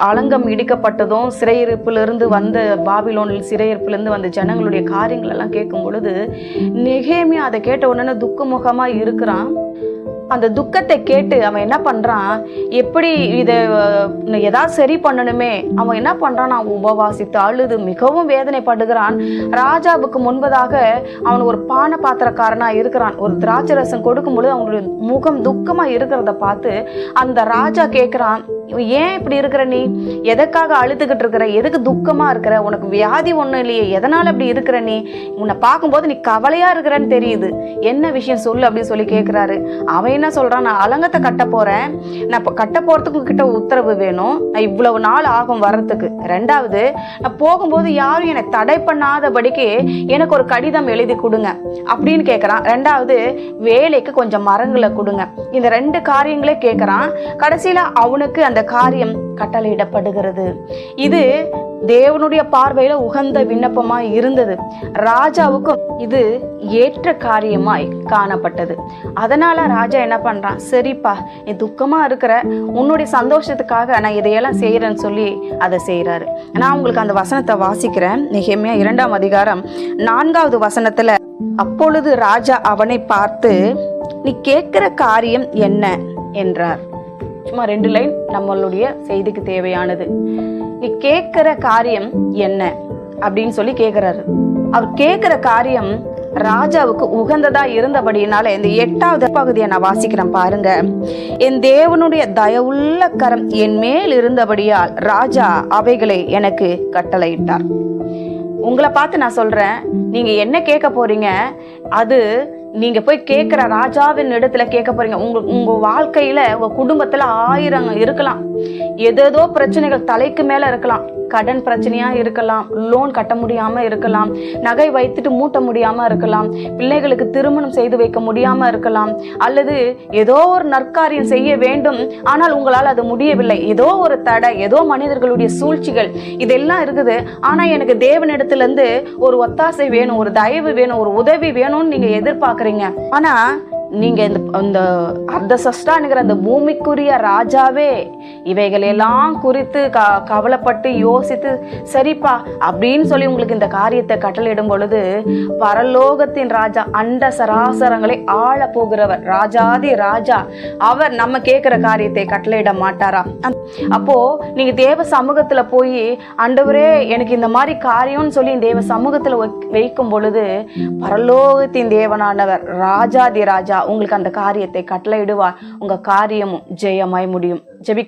அலங்கம் இடிக்கப்பட்டதும் சிறையிருப்பிலிருந்து வந்த பாபிலோனில் சிறையிருப்பிலிருந்து வந்த ஜனங்களுடைய காரியங்கள் எல்லாம் கேட்கும் பொழுது நெகேமியா அதை கேட்ட உடனே துக்கமுகமா இருக்கிறான். அந்த துக்கத்தை கேட்டு அவன் என்ன பண்றான், எப்படி இதை ஏதாவது சரி பண்ணணுமே, அவன் என்ன பண்றான், அவன் உபவாசித்து அழுது மிகவும் வேதனைப்படுகிறான். ராஜாவுக்கு முன்பதாக அவன் ஒரு பானை பாத்திரக்காரனா இருக்கிறான். ஒரு திராட்சை ரசம் கொடுக்கும் பொழுது அவனுடைய முகம் துக்கமா இருக்கிறத பார்த்து அந்த ராஜா கேட்கிறான், ஏன் இப்படி இருக்கிற, நீ எதற்காக அழுதுகிட்டு இருக்கிற, எதுக்கு துக்கமா இருக்கிற, உனக்கு வியாதி ஒன்றும் இல்லையே, எதனால அப்படி இருக்கிற, நீ உன்னை பார்க்கும்போது நீ கவலையா இருக்கிறன்னு தெரியுது, என்ன விஷயம் சொல்லு அப்படின்னு சொல்லி கேட்கிறாரு. அவன் என்ன சொல்றான், நான் அலங்கத்தை கட்ட போறேன், நான் இப்போ கட்ட போறதுக்கு கிட்ட உத்தரவு வேணும், நான் இவ்வளவு நாள் ஆகும் வர்றதுக்கு. ரெண்டாவது, நான் போகும்போது யாரும் என்னை தடை பண்ணாதபடிக்கு எனக்கு ஒரு கடிதம் எழுதி கொடுங்க அப்படின்னு கேட்கறான். ரெண்டாவது, வேலைக்கு கொஞ்சம் மரங்களை கொடுங்க. இந்த ரெண்டு காரியங்களே கேட்கறான். கடைசியில அவனுக்கு அந்த காரியம் கட்டளையிடப்படுகிறது. இது தேவனுடைய பார்வையில உகந்த விண்ணப்பமாய் இருந்தது. ராஜாவுக்கும் இது ஏற்ற காரியமாய் காணப்பட்டது. அதனால ராஜா என்ன பண்றான், சரிப்பா நீ துக்கமா இருக்கிற, உன்னுடைய சந்தோஷத்துக்காக நான் இதையெல்லாம் செய்யறேன்னு சொல்லி அதை செய்யறாரு. நான் உங்களுக்கு அந்த வசனத்தை வாசிக்கிறேன். நெகேமியா 2ஆம் அதிகாரம் 4வது வசனத்துல, அப்பொழுது ராஜா அவனை பார்த்து, நீ கேட்கிற காரியம் என்ன என்றார். சும்மா 2 லைன் நம்மளுடைய செய்திக்கு தேவையானது. நீ கேட்கிற காரியம் என்ன அப்படின்னு சொல்லி கேட்கிறாரு. அவர் கேட்கிற காரியம் ராஜாவுக்கு உகந்ததா இருந்தபடியினால இந்த 8வது பகுதியை நான் வாசிக்கிறேன் பாருங்க. என் தேவனுடைய தயவுள்ள கரம் என் மேல் இருந்தபடியால் ராஜா அவைகளை எனக்கு கட்டளையிட்டார். உங்களை பார்த்து நான் சொல்றேன், நீங்க என்ன கேட்க போறீங்க, அது நீங்க போய் கேட்கிற ராஜாவின் இடத்துல கேட்க போறீங்க. உங்க வாழ்க்கையில உங்க குடும்பத்துல 1000 இருக்கலாம், ஏதேதோ பிரச்சனைகள் தலைக்கு மேல இருக்கலாம். கடன் பிரச்சனையா இருக்கலாம், லோன் கட்ட முடியாம இருக்கலாம், நகை வைத்துட்டு மூட்ட முடியாம இருக்கலாம், பிள்ளைகளுக்கு திருமணம் செய்து வைக்க முடியாம இருக்கலாம், அல்லது ஏதோ ஒரு நற்காரியம் செய்ய வேண்டும் ஆனால் உங்களால் அது முடியவில்லை, ஏதோ ஒரு தடை, ஏதோ மனிதர்களுடைய சூழ்ச்சிகள் இதெல்லாம் இருக்குது. ஆனா எனக்கு தேவனிடத்துல இருந்து ஒரு ஒத்தாசை வேணும், ஒரு தயவு வேணும், ஒரு உதவி வேணும்னு நீங்க எதிர்பார்க்கறீங்க. ஆனா நீங்க இந்த அர்தசஷ்டானுங்கிற அந்த பூமிக்குரிய ராஜாவே இவைகளெல்லாம் குறித்து கவலைப்பட்டு யோசித்து சரிப்பா அப்படின்னு சொல்லி உங்களுக்கு இந்த காரியத்தை கட்டளையிடும் பொழுது, பரலோகத்தின் ராஜா, அண்ட சராசரங்களை ஆள போகிறவர், ராஜாதி ராஜா, அவர் நம்ம கேட்கிற காரியத்தை கட்டளையிட மாட்டாரா? அப்போ நீங்க தேவ சமூகத்துல போய், ஆண்டவரே எனக்கு இந்த மாதிரி காரியம்னு சொல்லி தேவ சமூகத்துல வைக்கும் பொழுது, பரலோகத்தின் தேவனானவர் ராஜாதி ராஜா உங்களுக்கு அந்த காரியத்தை கட்டளையிடுவார். உங்க காரியமும் ஜெயமாய் முடியும். ஜெபி.